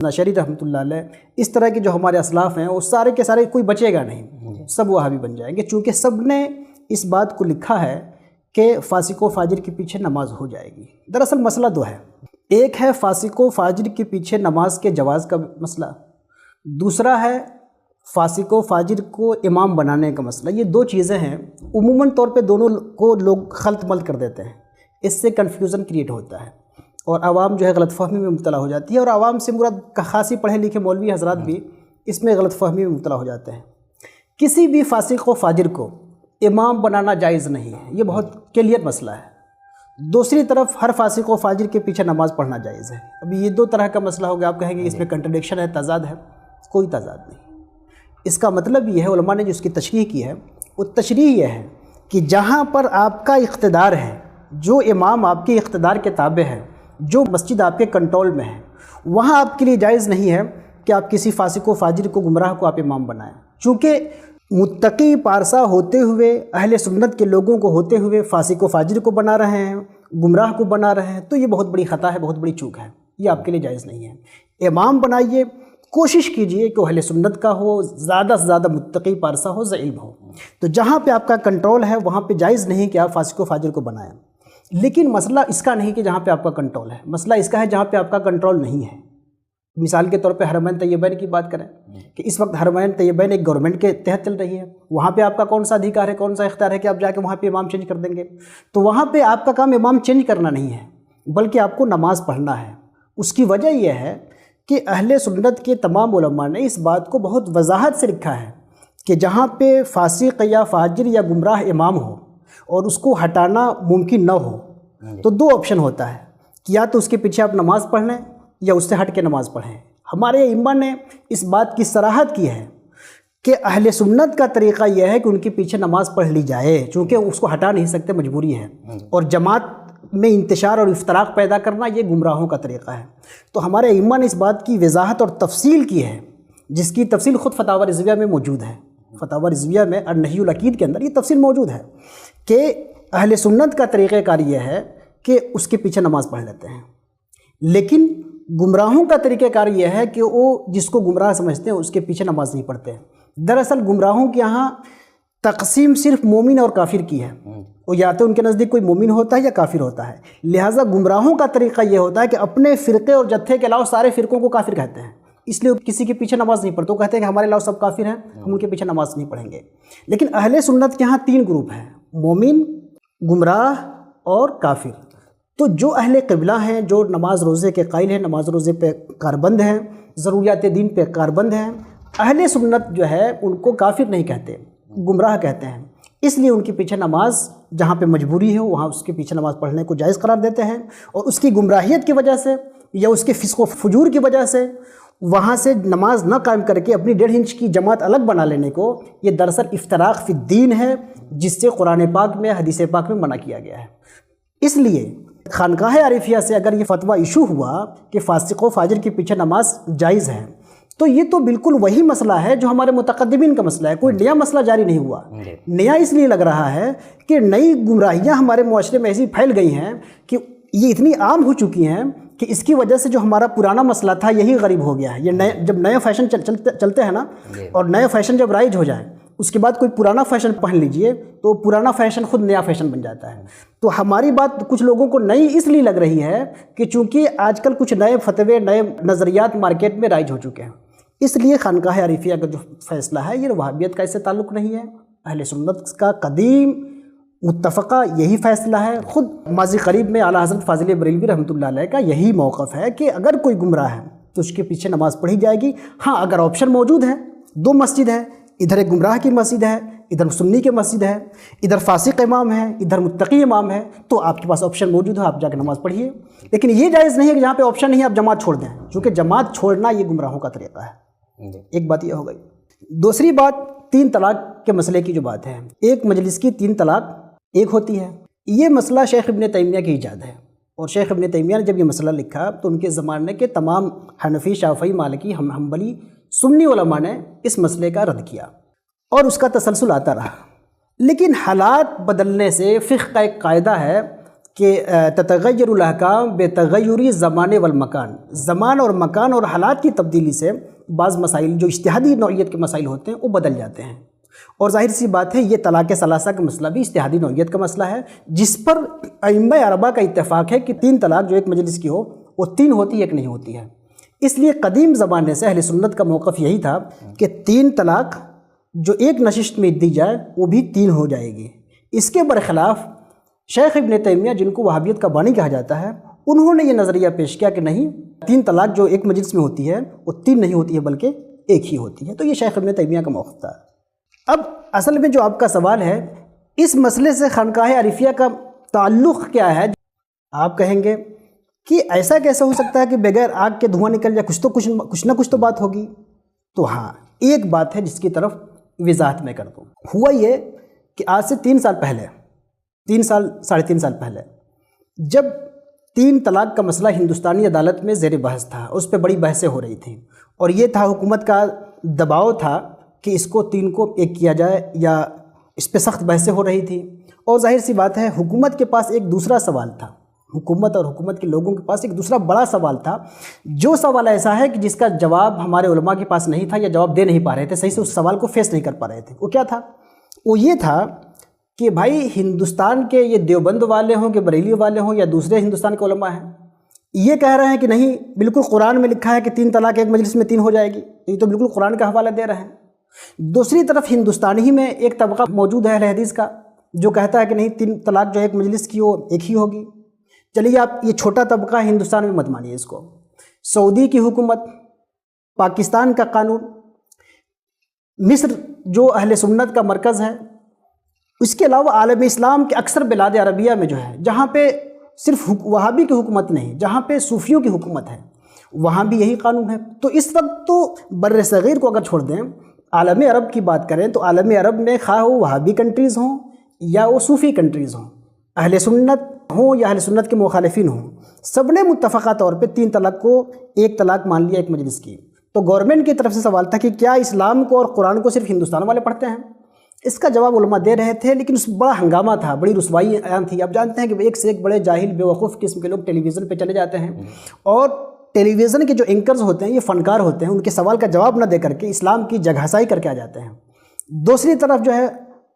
ناشری رحمۃ اللہ علیہ، اس طرح کے جو ہمارے اسلاف ہیں وہ سارے کے سارے کوئی بچے گا نہیں، سب وہابی بن جائیں گے، چونکہ سب نے اس بات کو لکھا ہے کہ فاسق و فاجر کے پیچھے نماز ہو جائے گی۔ دراصل مسئلہ دو ہے، ایک ہے فاسق و فاجر کے پیچھے نماز کے جواز کا مسئلہ، دوسرا ہے فاسق و فاجر کو امام بنانے کا مسئلہ۔ یہ دو چیزیں ہیں، عموماً طور پہ دونوں کو لوگ خلط ملط کر دیتے ہیں، اس سے کنفیوژن کریٹ ہوتا ہے اور عوام جو ہے غلط فہمی میں مبتلا ہو جاتی ہے، اور عوام سے مراد خاصی پڑھے لکھے مولوی حضرات بھی اس میں غلط فہمی میں مبتلا ہو جاتے ہیں۔ کسی بھی فاسق و فاجر کو امام بنانا جائز نہیں ہے، یہ بہت کلیئر مسئلہ ہے۔ دوسری طرف ہر فاسق و فاجر کے پیچھے نماز پڑھنا جائز ہے۔ ابھی یہ دو طرح کا مسئلہ ہو گیا، آپ کہیں گے اس میں کنٹرڈکشن ہے، تضاد ہے، کوئی تضاد نہیں۔ اس کا مطلب یہ ہے، علماء نے جو اس کی تشریح کی ہے وہ تشریح یہ ہے کہ جہاں پر آپ کا اقتدار ہے، جو امام آپ کے اقتدار کے تابع ہے، جو مسجد آپ کے کنٹرول میں ہے، وہاں آپ کے لیے جائز نہیں ہے کہ آپ کسی فاسق و فاجر کو، گمراہ کو آپ امام بنائیں، چونکہ متقی پارسا ہوتے ہوئے، اہل سنت کے لوگوں کو ہوتے ہوئے فاسق و فاجر کو بنا رہے ہیں، گمراہ کو بنا رہے ہیں، تو یہ بہت بڑی خطا ہے، بہت بڑی چوک ہے، یہ آپ کے لیے جائز نہیں ہے۔ امام بنائیے، کوشش کیجئے کہ اہل سنت کا ہو، زیادہ سے زیادہ متقی پارسا ہو، ضعیف ہو، تو جہاں پہ آپ کا کنٹرول ہے وہاں پہ جائز نہیں کہ آپ فاسق و فاجر کو بنائیں۔ لیکن مسئلہ اس کا نہیں کہ جہاں پہ آپ کا کنٹرول ہے، مسئلہ اس کا ہے جہاں پہ آپ کا کنٹرول نہیں ہے۔ مثال کے طور پہ حرمین طیبین کی بات کریں کہ اس وقت حرمین طیبین ایک گورنمنٹ کے تحت چل رہی ہے، وہاں پہ آپ کا کون سا ادھیکار ہے، کون سا اختیار ہے کہ آپ جا کے وہاں پہ امام چینج کر دیں گے؟ تو وہاں پہ آپ کا کام امام چینج کرنا نہیں ہے، بلکہ آپ کو نماز پڑھنا ہے۔ اس کی وجہ یہ ہے کہ اہل سنت کے تمام علماء نے اس بات کو بہت وضاحت سے لکھا ہے کہ جہاں پہ فاسق یا فاجر یا گمراہ امام ہو اور اس کو ہٹانا ممکن نہ ہو، تو دو آپشن ہوتا ہے کہ یا تو اس کے پیچھے آپ نماز پڑھ لیں یا اس سے ہٹ کے نماز پڑھیں۔ ہمارے ائمہ نے اس بات کی صراحت کی ہے کہ اہل سنت کا طریقہ یہ ہے کہ ان کے پیچھے نماز پڑھ لی جائے، چونکہ اس کو ہٹا نہیں سکتے، مجبوری ہے، اور جماعت میں انتشار اور افتراق پیدا کرنا یہ گمراہوں کا طریقہ ہے۔ تو ہمارے ائمہ نے اس بات کی وضاحت اور تفصیل کی ہے، جس کی تفصیل خود فتاوی رضویہ میں موجود ہے۔ فتاوی رضویہ میں النہی العقید کے اندر یہ تفصیل موجود ہے کہ اہل سنت کا طریقہ کار یہ ہے کہ اس کے پیچھے نماز پڑھ لیتے ہیں، لیکن گمراہوں کا طریقہ کار یہ ہے کہ وہ جس کو گمراہ سمجھتے ہیں اس کے پیچھے نماز نہیں پڑھتے ہیں۔ دراصل گمراہوں کے یہاں تقسیم صرف مومن اور کافر کی ہے، وہ یا تو ان کے نزدیک کوئی مومن ہوتا ہے یا کافر ہوتا ہے، لہٰذا گمراہوں کا طریقہ یہ ہوتا ہے کہ اپنے فرقے اور جتھے کے علاوہ سارے فرقوں کو کافر کہتے ہیں، اس لیے کسی کے پیچھے نماز نہیں پڑھتے، وہ کہتے ہیں کہ ہمارے علاوہ سب کافر ہیں، ہم ان کے پیچھے نماز نہیں پڑھیں گے۔ لیکن اہل سنت کے یہاں تین گروپ ہیں، مومن، گمراہ اور کافر۔ تو جو اہل قبلہ ہیں، جو نماز روزے کے قائل ہیں، نماز روزے پہ کاربند ہیں، ضروریات دین پہ کاربند ہیں، اہل سنت جو ہے ان کو کافر نہیں کہتے، گمراہ کہتے ہیں، اس لیے ان کے پیچھے نماز جہاں پہ مجبوری ہے وہاں اس کے پیچھے نماز پڑھنے کو جائز قرار دیتے ہیں، اور اس کی گمراہیت کی وجہ سے یا اس کے فسق و فجور کی وجہ سے وہاں سے نماز نہ قائم کر کے اپنی 1.5 انچ کی جماعت الگ بنا لینے کو، یہ دراصل افتراق فی الدین ہے، جس سے قرآن پاک میں، حدیث پاک میں منع کیا گیا ہے۔ اس لیے خانقاہ عارفیہ سے اگر یہ فتویٰ ایشو ہوا کہ فاسق و فاجر کے پیچھے نماز جائز ہے، تو یہ تو بالکل وہی مسئلہ ہے جو ہمارے متقدمین کا مسئلہ ہے، کوئی نیا مسئلہ جاری نہیں ہوا۔ نیا اس لیے لگ رہا ہے کہ نئی گمراہیاں ہمارے معاشرے میں ایسی پھیل گئی ہیں کہ یہ اتنی عام ہو چکی ہیں کہ اس کی وجہ سے جو ہمارا پرانا مسئلہ تھا یہی غریب ہو گیا ہے۔ یہ جب نئے فیشن چلتے ہیں نا، اور نئے فیشن جب رائج ہو جائے اس کے بعد کوئی پرانا فیشن پہن لیجئے تو پرانا فیشن خود نیا فیشن بن جاتا ہے۔ تو ہماری بات کچھ لوگوں کو نئی اس لیے لگ رہی ہے کہ چونکہ آج کل کچھ نئے فتوے، نئے نظریات مارکیٹ میں رائج ہو چکے ہیں، اس لیے خانقاہ عارفیہ کا جو فیصلہ ہے یہ وہابیت کا اس سے تعلق نہیں ہے، اہل سنت کا قدیم متفقہ یہی فیصلہ ہے۔ خود ماضی قریب میں اعلیٰ حضرت فاضل بریلوی رحمۃ اللہ علیہ کا یہی موقف ہے کہ اگر کوئی گمراہ ہے تو اس کے پیچھے نماز پڑھی جائے گی۔ ہاں، اگر آپشن موجود ہے، دو مسجد ہے، ادھر ایک گمراہ کی مسجد ہے، ادھر سنی کی مسجد ہے، ادھر فاسق امام ہے، ادھر متقی امام ہے، تو آپ کے پاس آپشن موجود ہے، آپ جا کے نماز پڑھیے۔ لیکن یہ جائز نہیں ہے کہ جہاں پہ آپشن نہیں ہے آپ جماعت چھوڑ دیں، کیونکہ جماعت چھوڑنا یہ گمراہوں کا طریقہ ہے۔ ایک بات یہ ہو گئی۔ دوسری بات 3 طلاق کے مسئلے کی جو بات ہے، ایک مجلس کی 3 طلاق ایک ہوتی ہے، یہ مسئلہ شیخ ابن تیمیہ کی ایجاد ہے، اور شیخ ابن تیمیہ نے جب یہ مسئلہ لکھا تو ان کے زمانے کے تمام حنفی، شافعی، مالکی، حنبلی، سنی علماء نے اس مسئلے کا رد کیا اور اس کا تسلسل آتا رہا۔ لیکن حالات بدلنے سے فقہ کا ایک قاعدہ ہے کہ تتغیر الاحکام بتغیر زمان والمکان، زمان اور مکان اور حالات کی تبدیلی سے بعض مسائل جو اجتہادی نوعیت کے مسائل ہوتے ہیں وہ بدل جاتے ہیں۔ اور ظاہر سی بات ہے یہ طلاق ثلاثہ کا مسئلہ بھی اجتہادی نوعیت کا مسئلہ ہے، جس پر ائمہ اربعہ کا اتفاق ہے کہ 3 طلاق جو ایک مجلس کی ہو وہ 3 ہوتی ہے، ایک نہیں ہوتی ہے۔ اس لیے قدیم زمانے سے اہل سنت کا موقف یہی تھا کہ 3 طلاق جو ایک نشست میں دی جائے وہ بھی 3 ہو جائے گی۔ اس کے برخلاف شیخ ابن تیمیہ، جن کو وہابیت کا بانی کہا جاتا ہے، انہوں نے یہ نظریہ پیش کیا کہ نہیں، 3 طلاق جو ایک مجلس میں ہوتی ہے وہ 3 نہیں ہوتی ہے بلکہ ایک ہی ہوتی ہے۔ تو یہ شیخ ابن تیمیہ کا موقف تھا۔ اب اصل میں جو آپ کا سوال ہے، اس مسئلے سے خانقاہ عارفیہ کا تعلق کیا ہے؟ آپ کہیں گے کہ ایسا کیسے ہو سکتا ہے کہ بغیر آگ کے دھواں نکل جائے، کچھ نہ کچھ تو بات ہوگی۔ تو ہاں، ایک بات ہے جس کی طرف وضاحت میں کر دوں۔ ہوا یہ کہ آج سے 3 سال پہلے، 3 سال 3.5 سال پہلے، جب 3 طلاق کا مسئلہ ہندوستانی عدالت میں زیر بحث تھا، اس پہ بڑی بحثیں ہو رہی تھیں، اور یہ تھا حکومت کا دباؤ تھا کہ اس کو 3 کو 1 کیا جائے، یا اس پہ سخت بحثیں ہو رہی تھیں۔ اور ظاہر سی بات ہے حکومت کے پاس ایک دوسرا سوال تھا، حکومت اور حکومت کے لوگوں کے پاس ایک دوسرا بڑا سوال تھا، جو سوال ایسا ہے کہ جس کا جواب ہمارے علماء کے پاس نہیں تھا، یا جواب دے نہیں پا رہے تھے، صحیح سے اس سوال کو فیس نہیں کر پا رہے تھے۔ وہ کیا تھا؟ وہ یہ تھا کہ بھائی ہندوستان کے یہ دیوبند والے ہوں کہ بریلی والے ہوں یا دوسرے ہندوستان کے علماء ہیں، یہ کہہ رہے ہیں کہ نہیں، بالکل قرآن میں لکھا ہے کہ 3 طلاق ایک مجلس میں 3 ہو جائے گی، یہ تو بالکل قرآن کا حوالہ دے رہے ہیں۔ دوسری طرف ہندوستان ہی میں ایک طبقہ موجود ہے اہل حدیث کا، جو کہتا ہے کہ نہیں، 3 طلاق جو ایک مجلس کی وہ ایک ہی ہوگی۔ چلیے آپ یہ چھوٹا طبقہ ہندوستان میں مت مانیے اس کو، سعودی کی حکومت، پاکستان کا قانون، مصر جو اہل سنت کا مرکز ہے، اس کے علاوہ عالم اسلام کے اکثر بلاد عربیہ میں جو ہے، جہاں پہ صرف وہابی کی حکومت نہیں، جہاں پہ صوفیوں کی حکومت ہے، وہاں بھی یہی قانون ہے۔ تو اس وقت تو بر صغیر کو اگر چھوڑ دیں، عالم عرب کی بات کریں تو عالم عرب میں خواہ وہ وہابی کنٹریز ہوں یا وہ صوفی کنٹریز ہوں، اہل سنت ہوں یا اہل سنت کے مخالفین ہوں، سب نے متفقہ طور پہ 3 طلاق کو 1 طلاق مان لیا ایک مجلس کی۔ تو گورنمنٹ کی طرف سے سوال تھا کہ کیا اسلام کو اور قرآن کو صرف ہندوستان والے پڑھتے ہیں؟ اس کا جواب علماء دے رہے تھے، لیکن اس بڑا ہنگامہ تھا، بڑی رسوائی عام تھی۔ آپ جانتے ہیں کہ ایک سے ایک بڑے جاہل بے وقوف قسم کے لوگ ٹیلی ویژن پہ چلے جاتے ہیں، اور ٹیلی ویژن کے جو اینکرز ہوتے ہیں، یہ فنکار ہوتے ہیں، ان کے سوال کا جواب نہ دے کر کے اسلام کی جگہسائی کر کے آ جاتے ہیں۔ دوسری طرف جو ہے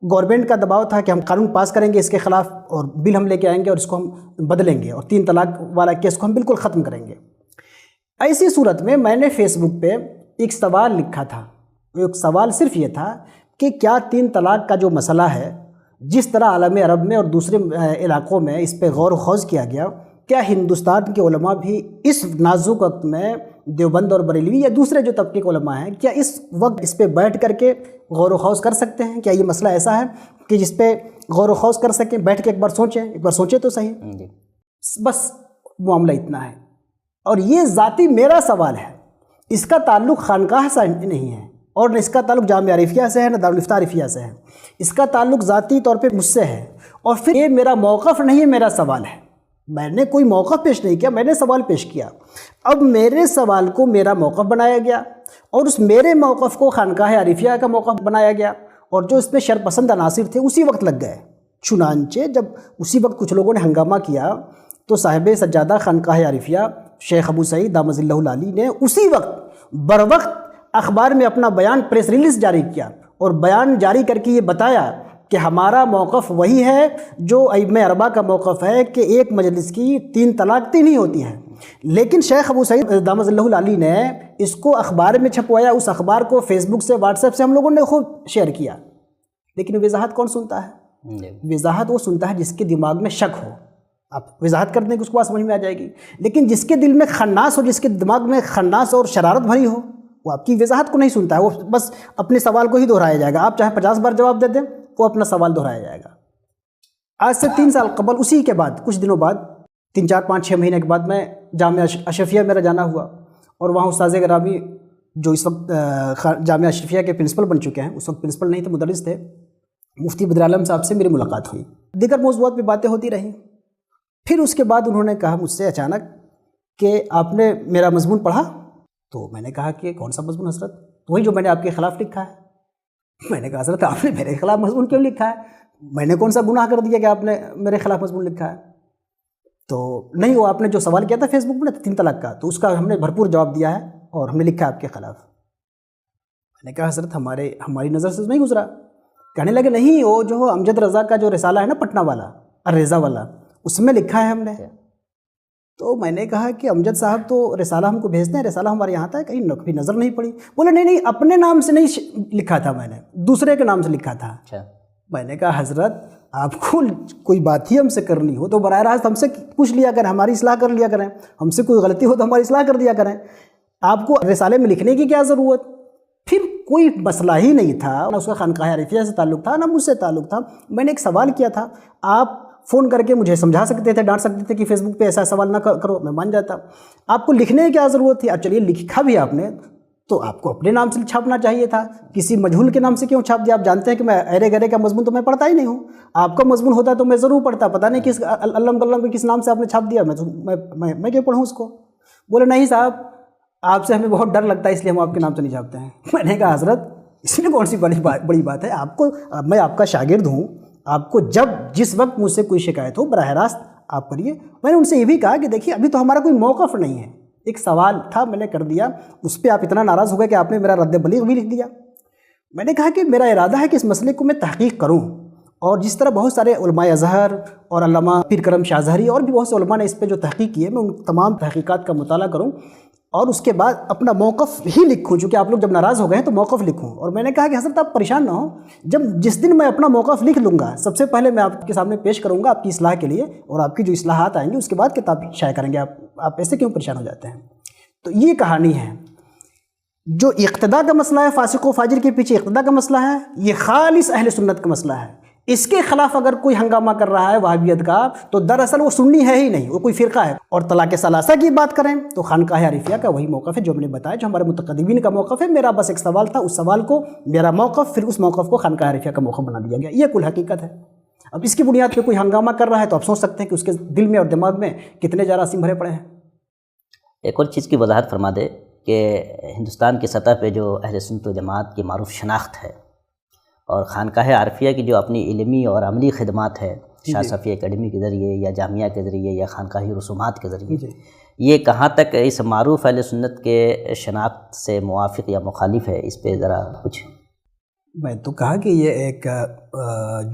گورنمنٹ کا دباؤ تھا کہ ہم قانون پاس کریں گے اس کے خلاف، اور بل ہم لے کے آئیں گے اور اس کو ہم بدلیں گے، اور 3 طلاق والا کیس کو ہم بالکل ختم کریں گے۔ ایسی صورت میں میں نے فیس بک پہ ایک سوال لکھا تھا، ایک سوال صرف یہ تھا کہ کیا 3 طلاق کا جو مسئلہ ہے، جس طرح عالم عرب میں اور دوسرے علاقوں میں اس پہ غور و خوض کیا گیا، کیا ہندوستان کے علماء بھی اس نازک وقت میں، دیوبند اور بریلوی یا دوسرے جو طبقے کے علماء ہیں، کیا اس وقت اس پہ بیٹھ کر کے غور و خوض کر سکتے ہیں؟ کیا یہ مسئلہ ایسا ہے کہ جس پہ غور و خوض کر سکیں؟ بیٹھ کے ایک بار سوچیں تو صحیح۔ بس معاملہ اتنا ہے، اور یہ ذاتی میرا سوال ہے، اس کا تعلق خانقاہ سے نہیں ہے، اور نہ اس کا تعلق جامعہ عارفیہ سے ہے، نہ دارالفتہ عارفیہ سے ہے، اس کا تعلق ذاتی طور پہ مجھ سے ہے۔ اور پھر یہ میرا موقف نہیں، میرا سوال ہے، میں نے کوئی موقف پیش نہیں کیا، میں نے سوال پیش کیا۔ اب میرے سوال کو میرا موقف بنایا گیا، اور اس میرے موقف کو خانقاہ عارفیہ کا موقف بنایا گیا، اور جو اس میں شرپسند عناصر تھے اسی وقت لگ گئے۔ چنانچہ جب اسی وقت کچھ لوگوں نے ہنگامہ کیا تو صاحب سجادہ خانقاہ عارفیہ شیخ ابو سعید دامت ظلہ العالی نے اسی وقت بروقت اخبار میں اپنا بیان، پریس ریلیز جاری کیا، اور بیان جاری کر کے یہ بتایا کہ ہمارا موقف وہی ہے جو ائمہ اربعہ کا موقف ہے کہ ایک مجلس کی 3 طلاق 3 ہی ہوتی ہیں۔ لیکن شیخ ابو سعید دامت ظلہ العالی نے اس کو اخبار میں چھپوایا، اس اخبار کو فیس بک سے، واٹس ایپ سے ہم لوگوں نے خوب شیئر کیا، لیکن وضاحت کون سنتا ہے؟ وضاحت وہ سنتا ہے جس کے دماغ میں شک ہو۔ آپ وضاحت کر دیں کہ اس کو بات سمجھ میں آ جائے گی، لیکن جس کے دل میں خناس ہو، جس کے دماغ میں خناس اور شرارت بھری ہو، وہ آپ کی وضاحت کو نہیں سنتا ہے، وہ بس اپنے سوال کو ہی دہرایا جائے گا۔ آپ چاہے 50 بار جواب دے دیں، وہ اپنا سوال دہرایا جائے گا۔ آج سے 3 سال قبل، اسی کے بعد کچھ دنوں بعد، 3 4 5 6 مہینے کے بعد، میں جامعہ اشرفیہ میرا جانا ہوا، اور وہاں استاذ گرامی جو اس وقت جامعہ اشرفیہ کے پرنسپل بن چکے ہیں، اس وقت پرنسپل نہیں تھے، مدرس تھے، مفتی بدر عالم صاحب سے میری ملاقات ہوئی، دیگر موضوعات پہ باتیں ہوتی رہیں۔ پھر اس کے بعد انہوں نے کہا مجھ سے اچانک کہ آپ نے میرا مضمون پڑھا؟ تو میں نے کہا کہ کون سا مضمون حضرت؟ وہی جو میں نے آپ کے خلاف لکھا ہے۔ میں نے کہا حضرت آپ نے میرے خلاف مضمون کیوں لکھا ہے؟ میں نے کون سا گناہ کر دیا کہ آپ نے میرے خلاف مضمون لکھا ہے؟ تو نہیں، وہ آپ نے جو سوال کیا تھا فیس بک میں 3 طلاق کا، تو اس کا ہم نے بھرپور جواب دیا ہے اور ہم نے لکھا آپ کے خلاف۔ میں نے کہا حضرت ہماری نظر سے نہیں گزرا۔ کہنے لگے نہیں، وہ جو امجد رضا کا جو رسالہ ہے نا پٹنہ والا، الرضا والا، اس میں لکھا ہے ہم نے۔ تو میں نے کہا کہ امجد صاحب تو رسالہ ہم کو بھیجتے ہیں، رسالہ ہمارے یہاں تھا، کہیں کبھی نظر نہیں پڑی۔ بولے نہیں، اپنے نام سے نہیں لکھا تھا، میں نے دوسرے کے نام سے لکھا تھا۔ میں نے کہا حضرت آپ کو کوئی بات ہی ہم سے کرنی ہو تو براہ راست ہم سے پوچھ لیا کریں، ہماری اصلاح کر لیا کریں، ہم سے کوئی غلطی ہو تو ہماری اصلاح کر دیا کریں، آپ کو رسالے میں لکھنے کی کیا ضرورت؟ پھر کوئی مسئلہ ہی نہیں تھا، نہ اس کا خانقاہ عارفیہ سے تعلق تھا نہ مجھ سے تعلق تھا۔ میں نے ایک سوال کیا تھا، آپ فون کر کے مجھے سمجھا سکتے تھے، ڈانٹ سکتے تھے کہ فیس بک پہ ایسا سوال نہ کرو، میں مان جاتا۔ آپ کو لکھنے کی کیا ضرورت تھی؟ اب چلیے لکھا بھی آپ نے تو آپ کو اپنے نام سے چھاپنا چاہیے تھا، کسی مجہول کے نام سے کیوں چھاپ دیا؟ آپ جانتے ہیں کہ میں ایرے گرے کا مضمون تو میں پڑھتا ہی نہیں ہوں، آپ کا مضمون ہوتا تو میں ضرور پڑھتا، پتہ نہیں کس علم کو کس نام سے آپ نے چھاپ دیا، میں کیوں پڑھوں اس کو؟ بولے نہیں صاحب، آپ سے ہمیں بہت ڈر لگتا ہے اس لیے ہم آپ کے نام سے نہیں چھاپتے ہیں۔ میں نے کہا حضرت اس میں کون سی بڑی بات ہے؟ آپ کو، میں آپ کا شاگرد ہوں، آپ کو جس وقت مجھ سے کوئی شکایت ہو براہ راست آپ کریے۔ میں نے ان سے یہ بھی کہا کہ دیکھیے ابھی تو ہمارا کوئی موقف نہیں ہے، ایک سوال تھا میں نے کر دیا، اس پہ آپ اتنا ناراض ہو گئے کہ آپ نے میرا رد بلیغ بھی لکھ دیا۔ میں نے کہا کہ میرا ارادہ ہے کہ اس مسئلے کو میں تحقیق کروں، اور جس طرح بہت سارے علماء ازہر اور علامہ پیر کرم شاہ ظہری اور بھی بہت سے علماء نے اس پہ جو تحقیق کی ہے، میں ان تمام تحقیقات کا مطالعہ کروں اور اس کے بعد اپنا موقف ہی لکھوں، چونکہ آپ لوگ جب ناراض ہو گئے ہیں تو موقف لکھوں۔ اور میں نے کہا کہ حضرت آپ پریشان نہ ہوں، جس دن میں اپنا موقف لکھ لوں گا سب سے پہلے میں آپ کے سامنے پیش کروں گا آپ کی اصلاح کے لیے، اور آپ کی جو اصلاحات آئیں گی اس کے بعد کتاب شائع کریں گے۔ آپ ایسے کیوں پریشان ہو جاتے ہیں؟ تو یہ کہانی ہے۔ جو اقتداء کا مسئلہ ہے، فاسق و فاجر کے پیچھے اقتداء کا مسئلہ ہے، یہ خالص اہل سنت کا مسئلہ ہے۔ اس کے خلاف اگر کوئی ہنگامہ کر رہا ہے وہابیت کا تو دراصل وہ سنی ہے ہی نہیں، وہ کوئی فرقہ ہے۔ اور طلاق ثلاثہ کی بات کریں تو خانقاہ عارفیہ کا وہی موقف ہے جو ہم نے بتایا، جو ہمارے متقدمین کا موقف ہے۔ میرا بس ایک سوال تھا، اس سوال کو میرا موقف، پھر اس موقف کو خانقاہ عارفیہ کا موقف بنا دیا گیا، یہ کل حقیقت ہے۔ اب اس کی بنیاد پہ کوئی ہنگامہ کر رہا ہے تو آپ سوچ سکتے ہیں کہ اس کے دل میں اور دماغ میں کتنے جراثیم بھرے پڑے ہیں۔ ایک اور چیز کی وضاحت فرما دے کہ ہندوستان کی سطح پہ جو اہل سنت و جماعت کی معروف شناخت ہے اور خانقاہ عارفیہ کی جو اپنی علمی اور عملی خدمات ہے، شاہ صفی اکیڈمی کے ذریعے یا جامعہ کے ذریعے یا خانقاہی رسومات کے ذریعے، یہ کہاں تک اس معروف اہل سنت کے شناخت سے موافق یا مخالف ہے؟ اس پہ ذرا کچھ۔ میں تو کہا کہ یہ ایک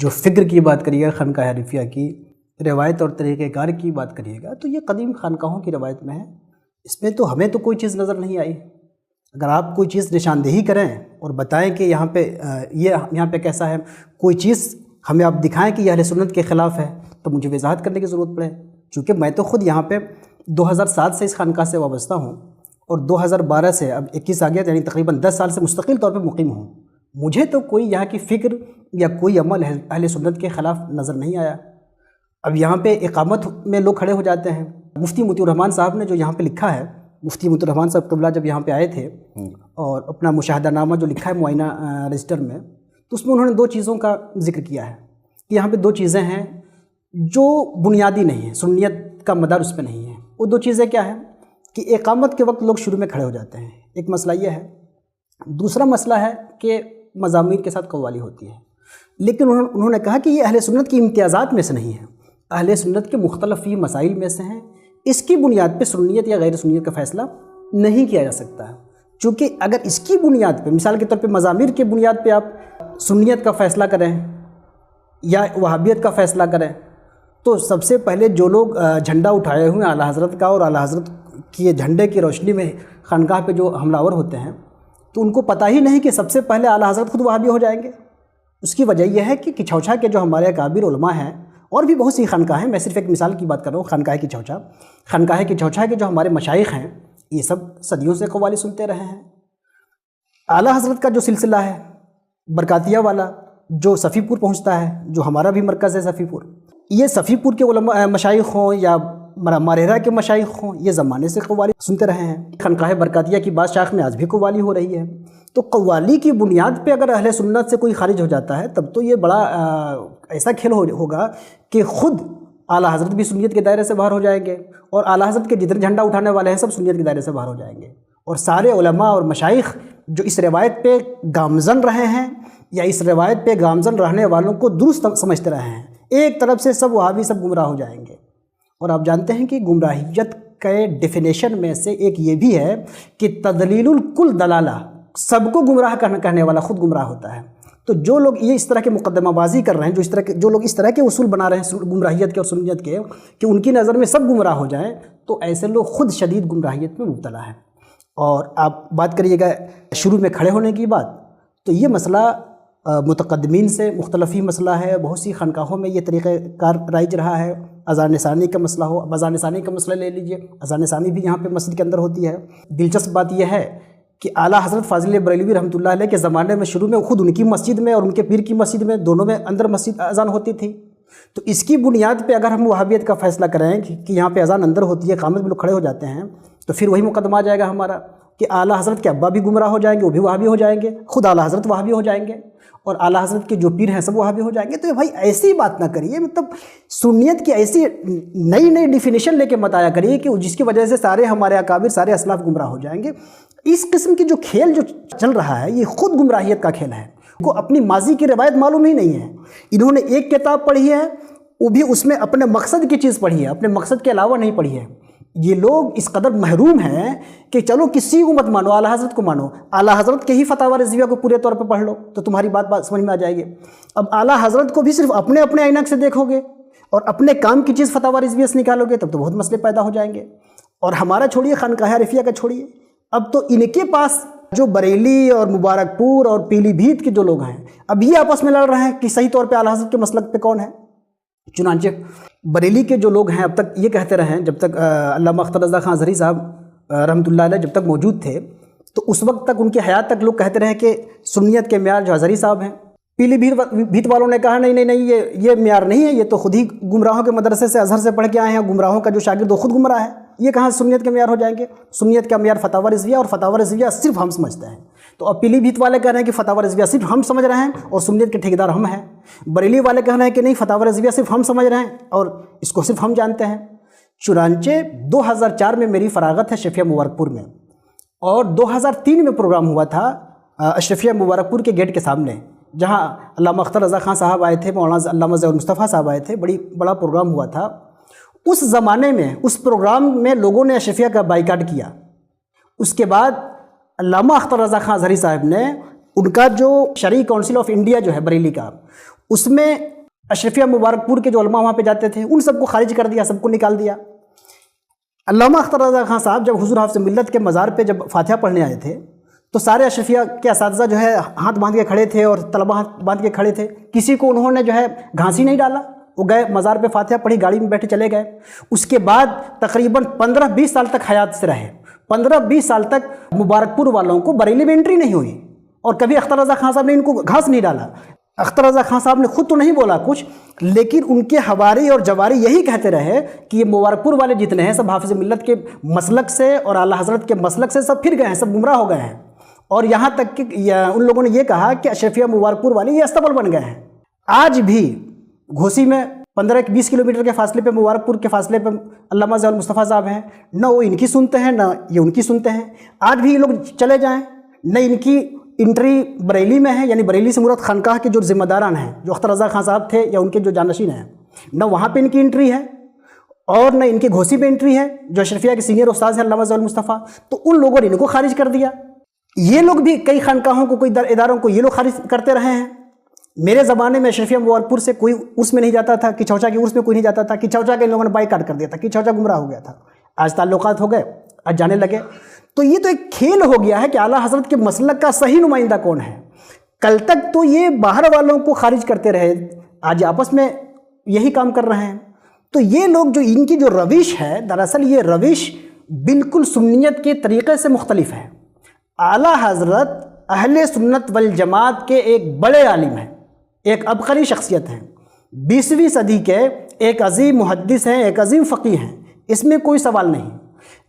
جو فکر کی بات کریے گا خانقاہ عارفیہ کی، روایت اور طریقہ کار کی بات کریے گا تو یہ قدیم خانقاہوں کی روایت میں ہے، اس میں تو ہمیں تو کوئی چیز نظر نہیں آئی۔ اگر آپ کوئی چیز نشاندہی کریں اور بتائیں کہ یہاں پہ کیسا ہے، کوئی چیز ہمیں آپ دکھائیں کہ یہ اہل سنت کے خلاف ہے تو مجھے وضاحت کرنے کی ضرورت پڑے، چونکہ میں تو خود یہاں پہ 2007 سے اس خانقاہ سے وابستہ ہوں اور 2012 سے اب 21 آ گیا، یعنی تقریباً 10 سال سے مستقل طور پہ مقیم ہوں۔ مجھے تو کوئی یہاں کی فکر یا کوئی عمل اہل سنت کے خلاف نظر نہیں آیا۔ اب یہاں پہ اقامت میں لوگ کھڑے ہو جاتے ہیں۔ مفتی مطیع الرحمان صاحب نے جو یہاں پہ لکھا ہے، مفتی مطیع الرحمان صاحب قبلہ جب یہاں پہ آئے تھے اور اپنا مشاہدہ نامہ جو لکھا ہے معائنہ رجسٹر میں، تو اس میں انہوں نے 2 چیزوں کا ذکر کیا ہے کہ یہاں پہ 2 چیزیں ہیں جو بنیادی نہیں ہیں، سنیت کا مدار اس پہ نہیں ہے۔ وہ 2 چیزیں کیا ہیں کہ اقامت کے وقت لوگ شروع میں کھڑے ہو جاتے ہیں، ایک مسئلہ یہ ہے۔ دوسرا مسئلہ ہے کہ مضامین کے ساتھ قوالی ہوتی ہے، لیکن انہوں نے کہا کہ یہ اہل سنت کی امتیازات میں سے نہیں ہے، اہل سنت کے مختلف ہی مسائل میں سے ہیں۔ اس کی بنیاد پہ سنیت یا غیر سنیت کا فیصلہ نہیں کیا جا سکتا ہے، چونکہ اگر اس کی بنیاد پہ، مثال کے طور پہ مضامیر کی بنیاد پہ آپ سنیت کا فیصلہ کریں یا وہابیت کا فیصلہ کریں تو سب سے پہلے جو لوگ جھنڈا اٹھائے ہوئے ہیں اعلیٰ حضرت کا اور اعلیٰ حضرت کی جھنڈے کی روشنی میں خانقاہ پہ جو حملہ آور ہوتے ہیں تو ان کو پتہ ہی نہیں کہ سب سے پہلے اعلیٰ حضرت خود وہابی ہو جائیں گے۔ اس کی وجہ یہ ہے کہ کچھوچھا کے جو ہمارے اکابر علماء ہیں، اور بھی بہت سی خانقاہ ہیں، میں صرف ایک مثال کی بات کر رہا ہوں، خانقاہ کچھوچھا کے جو ہمارے مشائخ ہیں یہ سب صدیوں سے قوالی سنتے رہے ہیں۔ اعلیٰ حضرت کا جو سلسلہ ہے برکاتیہ والا جو صفی پور پہنچتا ہے، جو ہمارا بھی مرکز ہے صفی پور، یہ صفی پور کے علماء مشائخ ہوں یا مارہرہ کے مشائخ ہوں، یہ زمانے سے قوالی سنتے رہے ہیں۔ خانقاہ برکاتیہ کی بعض شاخ میں آج بھی قوالی ہو رہی ہے۔ تو قوالی کی بنیاد پہ اگر اہل سنت سے کوئی خارج ہو جاتا ہے تب تو یہ بڑا ایسا کھیل ہوگا کہ خود اعلیٰ حضرت بھی سنیت کے دائرے سے باہر ہو جائیں گے اور اعلیٰ حضرت کے جتنے جھنڈا اٹھانے والے ہیں سب سنیت کے دائرے سے باہر ہو جائیں گے، اور سارے علماء اور مشائخ جو اس روایت پہ گامزن رہے ہیں یا اس روایت پہ گامزن رہنے والوں کو درست سمجھتے رہے ہیں، ایک طرف سے سب وہابی سب گمراہ ہو جائیں گے۔ اور آپ جانتے ہیں کہ گمراہیت کے ڈیفینیشن میں سے ایک یہ بھی ہے کہ تدلیل الکل دلالہ، سب کو گمراہ کرنے والا خود گمراہ ہوتا ہے۔ تو جو لوگ یہ اس طرح کے مقدمہ بازی کر رہے ہیں، جو لوگ اس طرح کے اصول بنا رہے ہیں گمراہیت کے اور سنیت کے، کہ ان کی نظر میں سب گمراہ ہو جائیں، تو ایسے لوگ خود شدید گمراہیت میں مبتلا ہیں۔ اور آپ بات کریے گا شروع میں کھڑے ہونے کی بات، تو یہ مسئلہ متقدمین سے مختلف ہی مسئلہ ہے، بہت سی خانقاہوں میں یہ طریقہ کار رائج رہا ہے۔ اذان ثانی کا مسئلہ ہو، اب اذان ثانی کا مسئلہ لے لیجئے، اذان ثانی بھی یہاں پہ مسجد کے اندر ہوتی ہے۔ دلچسپ بات یہ ہے کہ اعلیٰ حضرت فاضل بریلوی رحمۃ اللہ علیہ کے زمانے میں شروع میں خود ان کی مسجد میں اور ان کے پیر کی مسجد میں، دونوں میں اندر مسجد اذان ہوتی تھی۔ تو اس کی بنیاد پہ اگر ہم وہابیت کا فیصلہ کریں کہ یہاں پہ اذان اندر ہوتی ہے، اقامت میں لوگ کھڑے ہو جاتے ہیں، تو پھر وہی مقدمہ آ جائے گا ہمارا کہ اعلیٰ حضرت کے ابا بھی گمراہ ہو جائیں گے، وہ بھی وہابی ہو جائیں گے، خود اعلیٰ حضرت وہابی ہو جائیں گے، اور اعلیٰ حضرت کے جو پیر ہیں سب وہابی ہو جائیں گے۔ تو بھائی ایسی بات نہ کریے، مطلب سنیت کی ایسی نئی ڈیفینیشن لے کے مت آیا کریے کہ جس کی وجہ سے سارے ہمارے اکابر، سارے اسلاف گمراہ ہو جائیں گے۔ اس قسم کی جو کھیل جو چل رہا ہے، یہ خود گمراہیت کا کھیل ہے۔ ان کو اپنی ماضی کی روایت معلوم ہی نہیں ہے، انہوں نے ایک کتاب پڑھی ہے، وہ بھی اس میں اپنے مقصد کی چیز پڑھی ہے، اپنے مقصد کے علاوہ نہیں پڑھی ہے۔ یہ لوگ اس قدر محروم ہیں کہ چلو کسی کو مت مانو، اعلیٰ حضرت کو مانو، اعلیٰ حضرت کے ہی فتاوی رضویہ کو پورے طور پہ پڑھ لو تو تمہاری بات سمجھ میں آ جائے گی۔ اب اعلیٰ حضرت کو بھی صرف اپنے عینک سے دیکھو گے اور اپنے کام کی چیز فتاوی رضویہ سے نکالو گے، تب تو بہت مسئلے پیدا ہو جائیں گے۔ اور ہمارا چھوڑیے، خانقاہ عارفیہ کا چھوڑیے، اب تو ان کے پاس جو بریلی اور مبارک پور اور پیلی بھیت کے جو لوگ ہیں، اب یہ آپس میں لڑ رہے ہیں کہ صحیح طور پہ اعلیٰ حضرت کے مسلک پہ کون ہے۔ چنانچہ بریلی کے جو لوگ ہیں اب تک یہ کہتے رہے ہیں، جب تک علامہ اختر رضا خان ازہری صاحب رحمۃ اللہ علیہ جب تک موجود تھے، تو اس وقت تک ان کی حیات تک لوگ کہتے رہے کہ سنیت کے معیار جو ازہری صاحب ہیں۔ پیلی بھیت والوں نے کہا نہیں یہ معیار نہیں ہے، یہ تو خود ہی گمراہوں کے مدرسے سے ازہر سے پڑھ کے آئے ہیں، گمراہوں کا جو شاگرد وہ خود گمراہ ہے، یہ کہاں سنیت کے معیار ہو جائیں گے؟ سنیت کا معیار فتاوی رضویہ، اور فتاوی رضویہ صرف ہم سمجھتے ہیں۔ تو اب پیلی بھیت والے کہہ رہے ہیں کہ فتاوی رضویہ صرف ہم سمجھ رہے ہیں اور سنیت کے ٹھیکیدار ہم ہیں۔ بریلی والے کہہ رہے ہیں کہ نہیں، فتاوی رضویہ صرف ہم سمجھ رہے ہیں اور اس کو صرف ہم جانتے ہیں۔ چنانچہ 2004 میں میری فراغت ہے اشرفیہ مبارک پور میں، اور 2003 میں پروگرام ہوا تھا اشرفیہ مبارک پور کے گیٹ کے سامنے، جہاں علامہ اختر رضا خان صاحب آئے تھے، مولانا علامہ ضیاء المصطفیٰ صاحب آئے تھے، بڑا پروگرام ہوا تھا۔ اس زمانے میں اس پروگرام میں لوگوں نے اشرفیہ کا بائیکاٹ کیا۔ اس کے بعد علامہ اختر رضا خان ازہری صاحب نے ان کا جو شرعی کونسل آف انڈیا جو ہے بریلی کا، اس میں اشرفیہ مبارک پور کے جو علماء وہاں پہ جاتے تھے ان سب کو خارج کر دیا، سب کو نکال دیا۔ علامہ اختر رضا خان صاحب جب حضور حافظ ملت کے مزار پہ جب فاتحہ پڑھنے آئے تھے، تو سارے اشرفیہ کے اساتذہ جو ہے ہاتھ باندھ کے کھڑے تھے اور طلبہ ہاتھ باندھ کے کھڑے تھے، کسی کو انہوں نے جو ہے گھانسی نہیں ڈالا، وہ گئے مزار پہ فاتحہ پڑھی، گاڑی میں بیٹھے چلے گئے۔ اس کے بعد تقریباً 15-20 سال تک حیات سے رہے، 15-20 سال تک مبارک پور والوں کو بریلی میں انٹری نہیں ہوئی، اور کبھی اختر رضا خان صاحب نے ان کو گھاس نہیں ڈالا۔ اختر رضا خان صاحب نے خود تو نہیں بولا کچھ، لیکن ان کے حواری اور جواری یہی کہتے رہے کہ یہ مبارک پور والے جتنے ہیں سب حافظ ملت کے مسلک سے اور اعلیٰ حضرت کے مسلک سے سب پھر گئے ہیں، سب گمراہ ہو گئے ہیں۔ اور یہاں تک کہ ان لوگوں نے یہ کہا کہ اشرفیہ مبارک پور والے یہ استبل بن گئے ہیں۔ آج بھی گھوسی میں 15-20 کلومیٹر کے فاصلے پہ، مبارک پور کے فاصلے پہ علامہ ضیاء المصطفیٰ صاحب ہیں، نہ وہ ان کی سنتے ہیں نہ یہ ان کی سنتے ہیں۔ آج بھی یہ لوگ چلے جائیں، نہ ان کی انٹری بریلی میں ہے، یعنی بریلی سے مراد خانقاہ کے جو ذمہ داران ہیں، جو اختر رضا خان صاحب تھے یا ان کے جو جانشین ہیں، نہ وہاں پہ ان کی انٹری ہے اور نہ ان کے گھوسی پہ انٹری ہے، جو اشرفیہ کے سینئر استاذ ہیں علامہ ضیاء المصطفیٰ۔ تو ان لوگوں نے ان کو خارج کر دیا۔ یہ لوگ بھی کئی خانقاہوں کو، کوئی اداروں کو یہ لوگ خارج کرتے رہے ہیں۔ میرے زمانے میں اشرفیہ مبارک پور سے کوئی عرس میں نہیں جاتا تھا، کچھوچا کے عرس میں کوئی نہیں جاتا تھا، کچھوچا کے ان لوگوں نے بائیکاٹ کر دیا تھا، کچھوچا گمراہ ہو گیا تھا۔ آج تعلقات ہو گئے، آج جانے لگے۔ تو یہ تو ایک کھیل ہو گیا ہے کہ اعلیٰ حضرت کے مسلک کا صحیح نمائندہ کون ہے۔ کل تک تو یہ باہر والوں کو خارج کرتے رہے، آج آپس میں یہی کام کر رہے ہیں۔ تو یہ لوگ جو ان کی جو روش ہے، دراصل یہ روش بالکل سنیت کے طریقے سے مختلف ہے۔ اعلیٰ حضرت اہل سنت والجماعت کے ایک بڑے عالم ہیں، ایک عبقری شخصیت ہیں، 20ویں صدی کے ایک عظیم محدث ہیں، ایک عظیم فقیہ ہیں، اس میں کوئی سوال نہیں۔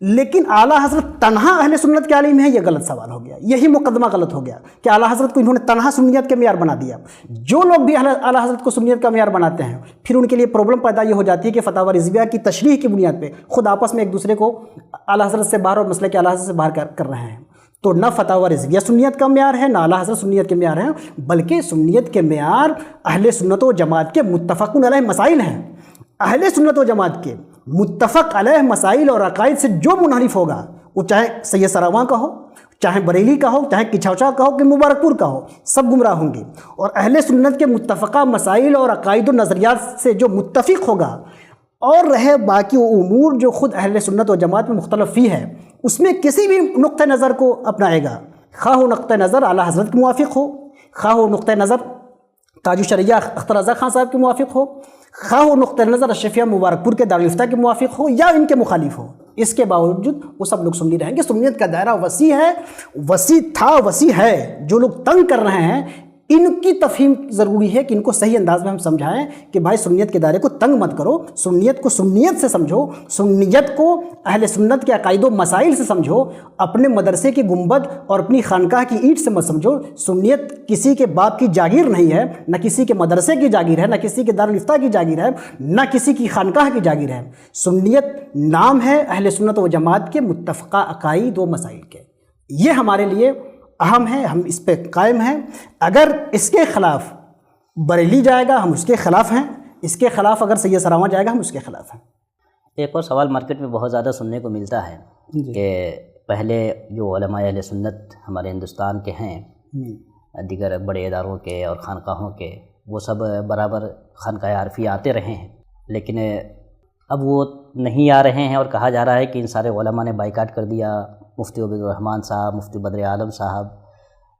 لیکن اعلیٰ حضرت تنہا اہل سنت کے عالم ہیں، یہ غلط سوال ہو گیا، یہی مقدمہ غلط ہو گیا کہ اعلیٰ حضرت کو انہوں نے تنہا سنیت کے معیار بنا دیا۔ جو لوگ بھی اعلیٰ حضرت کو سنیت کا معیار بناتے ہیں، پھر ان کے لیے پرابلم پیدا یہ ہو جاتی ہے کہ فتاوی رضویہ کی تشریح کی بنیاد پہ خود آپس میں ایک دوسرے کو اعلیٰ حضرت سے باہر اور مسئلے کے اعلیٰ حضرت سے باہر کر رہے ہیں۔ تو نہ فتاوی رضویہ سنیت کا معیار ہے، نہ اعلیٰ حضرت سنیت کے معیار ہیں، بلکہ سنیت کے معیار اہل سنت و جماعت کے متفق علیہ مسائل ہیں۔ اہل سنت و جماعت کے متفق علیہ مسائل اور عقائد سے جو منحرف ہوگا، وہ چاہے سید سراواں کا ہو، چاہے بریلی کا ہو، چاہے کچھوچا کا ہو کہ مبارک پور کا ہو، سب گمراہ ہوں گے۔ اور اہل سنت کے متفقہ مسائل اور عقائد و نظریات سے جو متفق ہوگا اور رہے باقی امور جو خود اہل سنت و جماعت میں مختلف فی ہے، اس میں کسی بھی نقطہ نظر کو اپنائے گا، خواہ وہ نقطہ نظر اعلیٰ حضرت کے موافق ہو، خواہ وہ نقطہ نظر تاج الشریعہ اختر رضا خان صاحب کے موافق ہو، خواہ وہ نقطہ نظر اشرفیہ مبارک پور کے دارالفتہ کے موافق ہو یا ان کے مخالف ہو، اس کے باوجود وہ سب لوگ سنی رہیں گے۔ سنیت کا دائرہ وسیع ہے، وسیع تھا، وسیع ہے۔ جو لوگ تنگ کر رہے ہیں ان کی تفہیم ضروری ہے کہ ان کو صحیح انداز میں ہم سمجھائیں کہ بھائی سنیت کے دائرے کو تنگ مت کرو، سنیت کو سنیت سے سمجھو، سنیت کو اہل سنت کے عقائد و مسائل سے سمجھو، اپنے مدرسے کی گنبد اور اپنی خانقاہ کی اینٹ سے مت سمجھو۔ سنیت کسی کے باپ کی جاگیر نہیں ہے، نہ کسی کے مدرسے کی جاگیر ہے، نہ کسی کے دارالفتہ کی جاگیر ہے، نہ کسی کی خانقاہ کی جاگیر ہے۔ سنیت نام ہے اہل سنت و جماعت کے متفقہ عقائد و مسائل کے، یہ ہمارے لیے اہم ہے، ہم اس پہ قائم ہیں۔ اگر اس کے خلاف بریلی جائے گا ہم اس کے خلاف ہیں، اس کے خلاف اگر سید سراواں جائے گا ہم اس کے خلاف ہیں۔ ایک اور سوال مارکیٹ میں بہت زیادہ سننے کو ملتا ہے کہ پہلے جو علماء اہل سنت ہمارے ہندوستان کے ہیں، دیگر بڑے اداروں کے اور خانقاہوں کے، وہ سب برابر خانقاہ عارفیہ آتے رہے ہیں، لیکن اب وہ نہیں آ رہے ہیں، اور کہا جا رہا ہے کہ ان سارے علماء نے بائیکاٹ کر دیا۔ مفتی عبید الرحمن صاحب، مفتی بدر عالم صاحب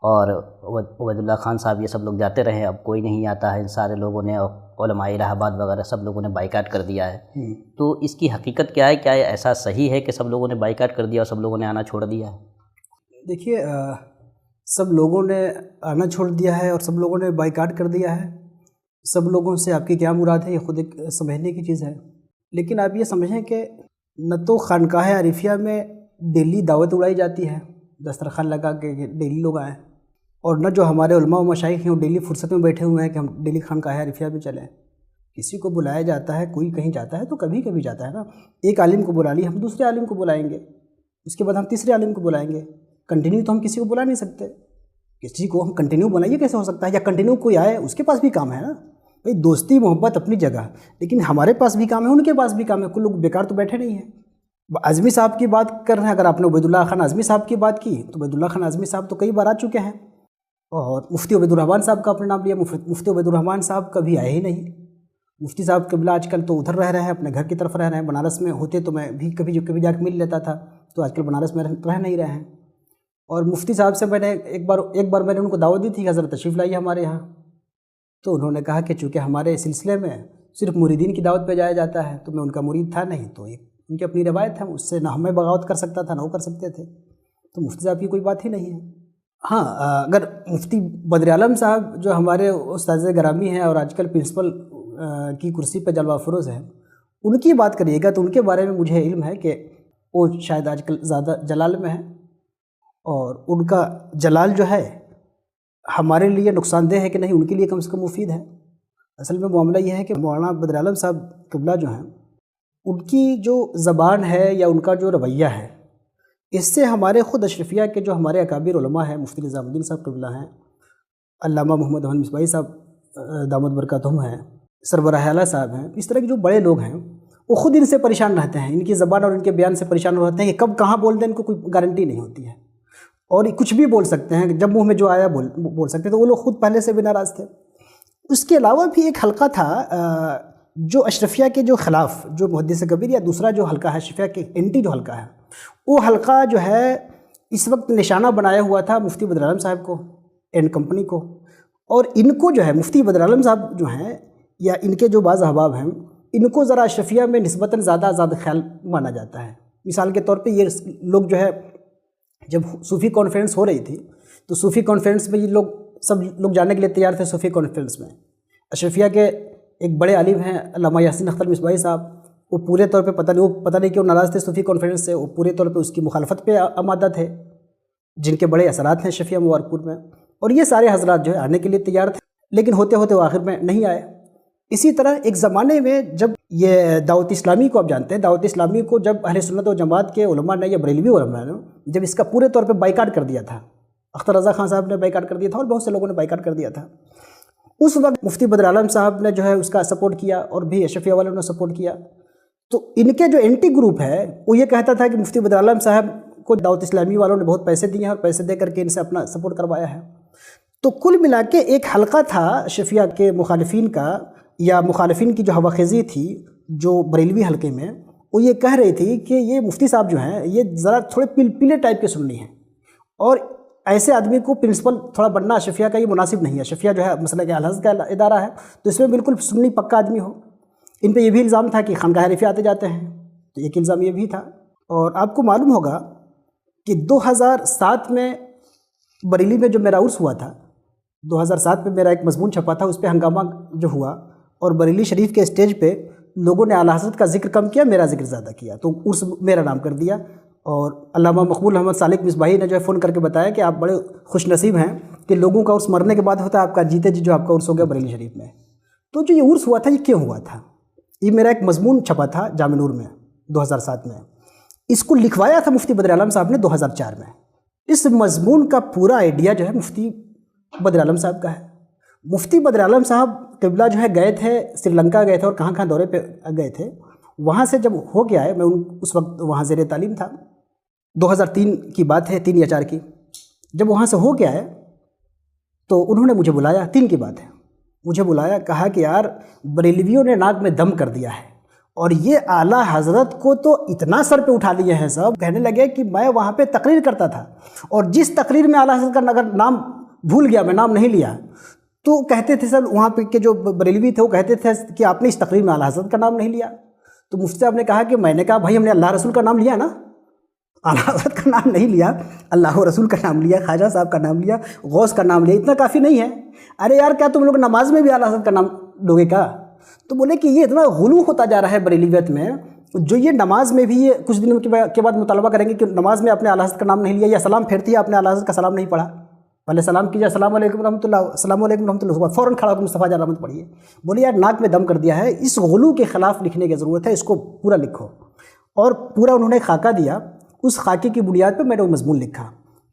اور عبید اللہ خان صاحب، یہ سب لوگ جاتے رہے، اب کوئی نہیں آتا ہے۔ ان سارے لوگوں نے، علماء الہ آباد وغیرہ سب لوگوں نے بائیکاٹ کر دیا ہے۔ تو اس کی حقیقت کیا ہے؟ کیا ایسا صحیح ہے کہ سب لوگوں نے بائیکاٹ کر دیا اور سب لوگوں نے آنا چھوڑ دیا ہے؟ دیکھیے، سب لوگوں نے آنا چھوڑ دیا ہے اور سب لوگوں نے بائیکاٹ کر دیا ہے، سب لوگوں سے آپ کی کیا مراد ہے یہ خود ایک سمجھنے کی چیز ہے۔ لیکن آپ یہ سمجھیں کہ نہ تو خانقاہ عارفیہ میں ڈیلی دعوت اڑائی جاتی ہے، دسترخوان لگا کے ڈیلی لوگ آئیں، اور نہ جو ہمارے علماء و مشائخ ہیں وہ ڈیلی فرصت میں بیٹھے ہوئے ہیں کہ ہم ڈیلی خانقاہ عارفیہ میں چلیں۔ کسی کو بلایا جاتا ہے، کوئی کہیں جاتا ہے تو کبھی کبھی جاتا ہے نا۔ ایک عالم کو بلا لی، ہم دوسرے عالم کو بلائیں گے، اس کے بعد ہم تیسرے عالم کو بلائیں گے۔ کنٹینیو تو ہم کسی کو بلا نہیں سکتے، کسی کو ہم کنٹینیو بلائیے کیسے ہو سکتا ہے؟ یا کنٹینیو کوئی آئے، اس کے پاس بھی کام ہے نا بھائی، دوستی محبت اپنی جگہ، لیکن ہمارے پاس بھی کام ہے، ان کے پاس بھی کام ہے، کوئی لوگ بیکار تو بیٹھے نہیں ہیں۔ اعظمی صاحب کی بات کر رہے ہیں، اگر آپ نے عبید اللہ خان اعظمی صاحب کی بات کی تو عبید اللہ خان اعظمی صاحب تو کئی بار آ چکے ہیں، اور مفتی عبید الرحمن صاحب کا اپنے نام لیا، مفتی عبید الرحمن صاحب کبھی آئے ہی نہیں۔ مفتی صاحب قبلہ آج کل تو ادھر رہ رہے ہیں، اپنے گھر کی طرف رہ رہے ہیں، بنارس میں ہوتے تو میں بھی کبھی جا کے مل لیتا تھا، تو آج کل بنارس میں رہ نہیں رہے ہیں۔ اور مفتی صاحب سے میں نے ایک بار میں نے ان کو دعوت دی تھی کہ حضرت تشریف لائیے ہمارے یہاں، تو انہوں نے کہا کہ چونکہ ہمارے سلسلے میں صرف مریدین کی دعوت پہ جایا جاتا ہے، تو میں ان کا مرید تھا نہیں، تو ان کی اپنی روایت ہے، اس سے نہ ہمیں بغاوت کر سکتا تھا نہ وہ کر سکتے تھے، تو مفتی صاحب کی کوئی بات ہی نہیں ہے۔ ہاں، اگر مفتی بدر عالم صاحب جو ہمارے استاذ گرامی ہیں اور آج کل پرنسپل کی کرسی پہ جلوہ افروز ہیں، ان کی بات کریے گا تو ان کے بارے میں مجھے علم ہے کہ وہ شاید آج کل زیادہ جلال میں ہیں، اور ان کا جلال جو ہے ہمارے لیے نقصان دہ ہے کہ نہیں، ان کے لیے کم سے کم مفید ہے۔ اصل میں معاملہ یہ ہے کہ مولانا بدر عالم صاحب قبلہ جو ہیں، ان کی جو زبان ہے یا ان کا جو رویہ ہے، اس سے ہمارے خود اشرفیہ کے جو ہمارے اکابر علماء ہیں، مفتی نظام الدین صاحب قبلہ ہیں، علامہ محمد احمد مصباحی صاحب دامت برکاتہم ہیں، سربراہ اعلیٰ صاحب ہیں، اس طرح کے جو بڑے لوگ ہیں وہ خود ان سے پریشان رہتے ہیں، ان کی زبان اور ان کے بیان سے پریشان رہتے ہیں کہ کب کہاں بول دیں، ان کو کوئی گارنٹی نہیں ہوتی ہے، اور کچھ بھی بول سکتے ہیں، جب منہ میں جو آیا بول سکتے ہیں، تو وہ لوگ خود پہلے سے بھی ناراض تھے۔ اس کے علاوہ بھی ایک حلقہ تھا جو اشرفیہ کے جو خلاف، جو محدث کبیر یا دوسرا جو حلقہ ہے اشرفیہ کے اینٹی جو حلقہ ہے، وہ حلقہ جو ہے اس وقت نشانہ بنایا ہوا تھا مفتی بدر عالم صاحب کو اینڈ کمپنی کو، اور ان کو جو ہے مفتی بدر عالم صاحب جو ہیں یا ان کے جو بعض احباب ہیں، ان کو ذرا اشرفیہ میں نسبتاً زیادہ آزاد خیال مانا جاتا ہے۔ مثال کے طور پہ یہ لوگ جو ہے، جب صوفی کانفرنس ہو رہی تھی تو صوفی کانفرنس میں یہ لوگ سب لوگ جانے کے لیے تیار تھے۔ صوفی کانفرنس میں اشرفیہ کے ایک بڑے عالم ہیں علامہ یاسین اختر مصباحی صاحب، وہ پورے طور پہ پتہ نہیں کیوں ناراض تھے صوفی کانفرنس سے، وہ پورے طور پہ اس کی مخالفت پہ آمادہ تھے، جن کے بڑے اثرات ہیں اشرفیہ مبارک پور میں، اور یہ سارے حضرات جو ہے آنے کے لیے تیار تھے، لیکن ہوتے ہوتے وہ آخر میں نہیں آئے۔ اسی طرح ایک زمانے میں جب یہ دعوت اسلامی کو آپ جانتے ہیں، دعوت اسلامی کو جب اہل سنت و جماعت کے علماء نے یا بریلوی علماء نے جب اس کا پورے طور پہ بائیکاٹ کر دیا تھا، اختر رضا خان صاحب نے بائیکاٹ کر دیا تھا اور بہت سے لوگوں نے بائیکاٹ کر دیا تھا، اس وقت مفتی بدر عالم صاحب نے جو ہے اس کا سپورٹ کیا، اور بھی اشرفیہ والوں نے سپورٹ کیا، تو ان کے جو اینٹی گروپ ہے وہ یہ کہتا تھا کہ مفتی بدر عالم صاحب کو دعوت اسلامی والوں نے بہت پیسے دیے ہیں اور پیسے دے کر کے ان سے اپنا سپورٹ کروایا ہے. تو کل ملا کے ایک حلقہ تھا شفیع کے مخالفین کا, یا مخالفین کی جو ہواخیزی تھی جو بریلوی حلقے میں, وہ یہ کہہ رہی تھی کہ یہ مفتی صاحب جو ہیں یہ ذرا تھوڑے پیلے ٹائپ کے سنی ہیں, اور ایسے آدمی کو پرنسپل تھوڑا بننا شفیع کا یہ مناسب نہیں ہے. شفیع جو ہے مسلک اہل حدیث کا ادارہ ہے, تو اس میں بالکل سنی پکا آدمی ہو. ان پہ یہ بھی الزام تھا کہ خانقاہ رفیع آتے جاتے ہیں, تو ایک الزام یہ بھی تھا. اور آپ کو معلوم ہوگا کہ 2007 میں بریلی میں جو میرا عرس ہوا تھا, 2007 میں میرا ایک مضمون چھپا تھا, اس پہ ہنگامہ جو ہوا, اور بریلی شریف کے اسٹیج پہ لوگوں نے اعلیٰ حضرت کا ذکر کم کیا, میرا ذکر زیادہ کیا, تو عرس میرا نام کر دیا. اور علامہ مقبول احمد سالک مصباحی نے جو ہے فون کر کے بتایا کہ آپ بڑے خوش نصیب ہیں کہ لوگوں کا عرس مرنے کے بعد ہوتا ہے, آپ کا جیتے جی جو آپ کا عرس ہو گیا بریلی شریف میں. تو جو یہ عرس ہوا تھا یہ کیوں ہوا تھا؟ یہ میرا ایک مضمون چھپا تھا جامع نور میں 2007 میں, اس کو لکھوایا تھا مفتی بدر عالم صاحب نے 2004 میں. اس مضمون کا پورا آئیڈیا جو ہے مفتی بدر عالم صاحب کا ہے. مفتی بدر عالم صاحب قبلہ جو ہے گئے تھے, سری لنکا گئے تھے اور کہاں کہاں دورے پہ گئے تھے. وہاں سے جب ہو کے آئے, میں اس وقت وہاں زیر تعلیم تھا, 2003 کی بات ہے, 3 یا 4 کی. جب وہاں سے ہو کے آئے تو انہوں نے مجھے بلایا, 3 کی بات ہے, مجھے بلایا, کہا کہ یار بریلویوں نے ناک میں دم کر دیا ہے, اور یہ اعلیٰ حضرت کو تو اتنا سر پہ اٹھا لیے ہیں سب. کہنے لگے کہ میں وہاں پہ تقریر کرتا تھا, اور جس تقریر میں اعلیٰ حضرت کا اگر نام بھول گیا, میں نام نہیں لیا, تو کہتے تھے سر وہاں پہ کے جو بریلوی تھے وہ کہتے تھے کہ آپ نے اس تقریر میں اعلیٰ حضرت کا نام نہیں لیا. تو مفتی صاحب نے کہا کہ میں نے کہا بھائی ہم نے اللہ رسول کا نام لیا نا, اعلیٰ حضرت کا نام نہیں لیا, اللہ و رسول کا نام لیا, خواجہ صاحب کا نام لیا, غوث کا نام لیا, اتنا کافی نہیں ہے؟ ارے یار کیا تم لوگ نماز میں بھی اعلیٰ حضرت کا نام لوگے کا؟ تو بولے کہ یہ اتنا غلو ہوتا جا رہا ہے بریلیویت میں, جو یہ نماز میں بھی یہ کچھ دنوں کے بعد مطالبہ کریں گے کہ نماز میں اپنے اعلیٰ حضرت کا نام نہیں لیا, یا سلام پھیرتی ہے آپ نے اعلیٰ حضرت کا سلام نہیں پڑھا, پہلے سلام کیجیے السلام علیکم رحمۃ اللہ, السلام علیکم رحمۃ اللہ, فوراً کھڑا ہو کے مصطفیٰ جان رحمت پڑھیے. بولے یار ناک میں دم کر دیا ہے, اس غلو کے خلاف لکھنے کی ضرورت ہے, اس کو پورا لکھو. اور پورا انہوں نے خاکہ دیا, اس خاکے کی بنیاد پہ میں نے وہ مضمون لکھا,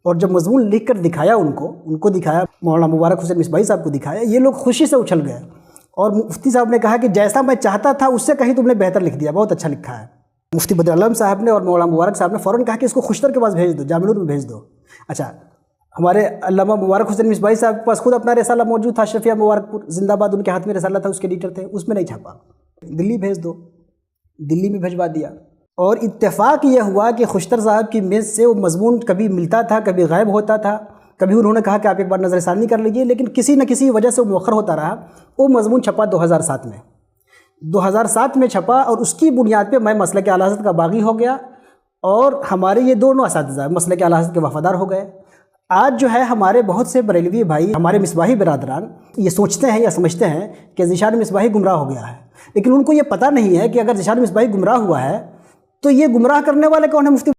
اور جب مضمون لکھ کر دکھایا ان کو دکھایا, مولانا مبارک حسین مصباحی صاحب کو دکھایا, یہ لوگ خوشی سے اچھل گئے, اور مفتی صاحب نے کہا کہ جیسا میں چاہتا تھا اس سے کہیں تم نے بہتر لکھ دیا, بہت اچھا لکھا ہے. مفتی بدر عالم صاحب نے اور مولانا مبارک صاحب نے فوراً کہا کہ اس کو خوشتر کے پاس بھیج دو, جامع نور میں بھیج دو. اچھا, ہمارے علامہ مبارک حسین مصباحی صاحب کے پاس خود اپنا رسالہ موجود تھا, شفیع مبارک پور زندہ باد, ان کے ہاتھ میں رسالہ تھا, اس کے ایڈیٹر تھے, اس میں نہیں چھاپا. دلی بھیج دو, دلی میں بھجوا دیا. اور اتفاق یہ ہوا کہ خوشتر صاحب کی میز سے وہ مضمون کبھی ملتا تھا, کبھی غائب ہوتا تھا, کبھی انہوں نے کہا کہ آپ ایک بار نظر ثانی کر لیجئے, لیکن کسی نہ کسی وجہ سے وہ مؤخر ہوتا رہا. وہ مضمون چھپا 2007 میں چھپا, اور اس کی بنیاد پہ میں مسلک اعلیٰ حضرت کا باغی ہو گیا, اور ہمارے یہ دونوں اساتذہ مسلک اعلیٰ حضرت کے وفادار ہو گئے. آج جو ہے ہمارے بہت سے بریلوی بھائی, ہمارے مصباحی برادران یہ سوچتے ہیں یا سمجھتے ہیں کہ ذیشان مصباحی گمراہ ہو گیا ہے, لیکن ان کو یہ پتہ نہیں ہے کہ اگر ذیشان مصباحی گمراہ ہوا ہے تو یہ گمراہ کرنے والے کون ہیں؟ مفتی